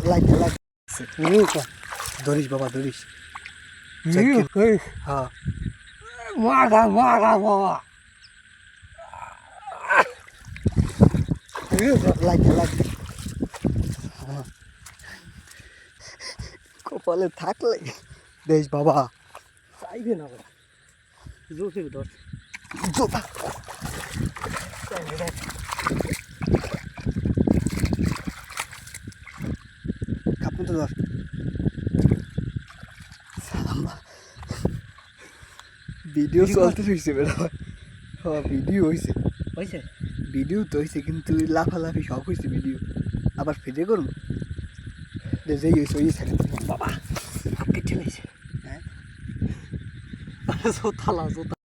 লাগে ধরিস বাবা ধরিস হ্যাঁ মারা বাবা লাগে কপালে থাকলে দেশ বাবা চাইবে না জোসে ধর কাপুন তো ধর ভিডিও চলতে হয়েছে বেড়া হ্যাঁ ভিডিও হয়েছে হয়েছে ভিডিও তো হয়েছে কিন্তু লাফালাফি শখ হয়েছে ভিডিও আবার ফিরে করুন যেই হয়েছে ওই সাইড বাবা কেটে নিয়েছে হ্যাঁ জোতালা জোতা